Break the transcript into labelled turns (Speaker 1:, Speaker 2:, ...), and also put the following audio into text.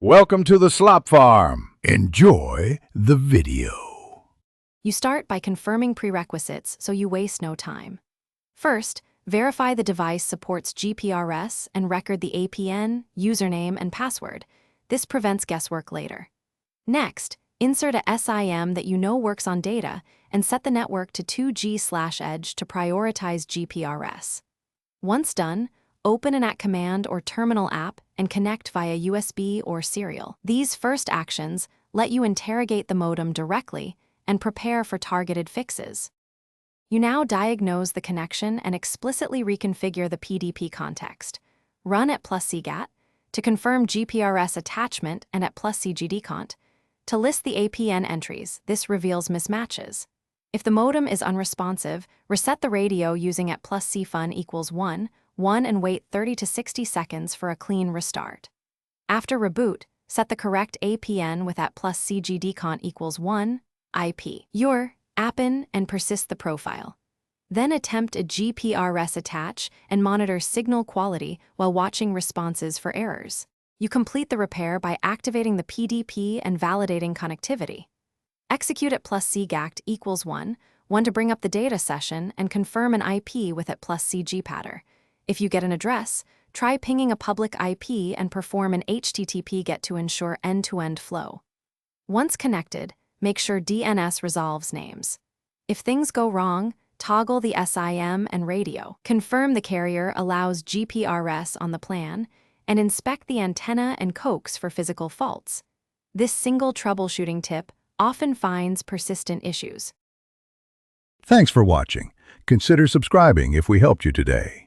Speaker 1: Welcome to the slop farm. Enjoy the video.
Speaker 2: You start by confirming prerequisites so you waste no time. First, verify the device supports GPRS and record the APN, username, and password. This prevents guesswork later. Next, insert a SIM that you know works on data and set the network to 2G/Edge to prioritize GPRS. Once done, open an @command or terminal app and connect via USB or serial. These first actions let you interrogate the modem directly and prepare for targeted fixes. You now diagnose the connection and explicitly reconfigure the PDP context. Run @+cgat to confirm GPRS attachment and @+cgdcont to list the APN entries. This reveals mismatches. If the modem is unresponsive, reset the radio using @+cfun equals 1 and wait 30 to 60 seconds for a clean restart. After reboot, set the correct APN with @+cgdcont equals 1 IP. Your appin and persist the profile. Then attempt a GPRS attach and monitor signal quality while watching responses for errors. You complete the repair by activating the PDP and validating connectivity. Execute @+cgact equals 1 to bring up the data session and confirm an IP with @+cgpatter. If you get an address, try pinging a public IP and perform an HTTP GET to ensure end-to-end flow. Once connected, make sure DNS resolves names. If things go wrong, toggle the SIM and radio. Confirm the carrier allows GPRS on the plan, and inspect the antenna and coax for physical faults. This single troubleshooting tip often finds persistent issues.
Speaker 1: Thanks for watching. Consider subscribing if we helped you today.